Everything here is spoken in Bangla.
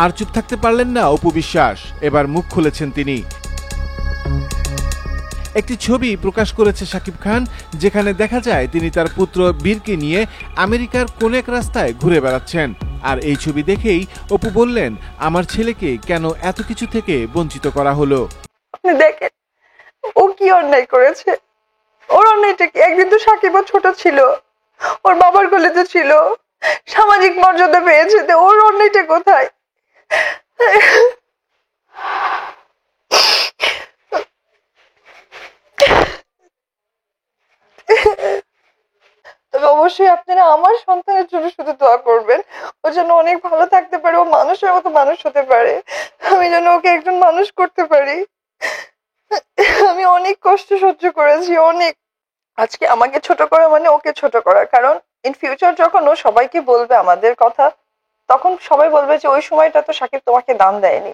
আর চুপ থাকতে পারলেন না অপু বিশ্বাস, এবার মুখ খুলেছেন তিনি। একটি ছবি প্রকাশ করেছে শাকিব খান, যেখানে দেখা যায় তিনি তার পুত্র বীরকে নিয়ে আমেরিকার কোন এক রাস্তায় ঘুরে বেড়াচ্ছেন। আর এই ছবি দেখেই অপু বললেন, আমার ছেলেকে কেন এত কিছু থেকে বঞ্চিত করা হলো। আপনি দেখেন ও কি অন্যায় করেছে। ওর অন্যায়টা কি? একদিন তো সাকিবও ছোট ছিল, ওর বাবার কোলে তো ছিল, সামাজিক মর্যাদা পেয়েছে, তো ওর অন্যায়টা কোথায়? তবে অবশ্যই আপনারা আমার সন্তানের জন্য শুধু দোয়া করবেন, ও যেন অনেক ভালো থাকতে পারে, ও মানুষের মতো মানুষ হতে পারে, আমি যেন ওকে একজন মানুষ করতে পারি। আমি অনেক কষ্ট সহ্য করেছি, অনেক। আজকে আমাকে ছোট করা মানে ওকে ছোট করা, কারণ ইন ফিউচার যখন ও সবাইকে বলবে আমাদের কথা, তখন সবাই বলবে যে ওই সময়টা তো সাকিব তোমাকে দাম দেয়নি।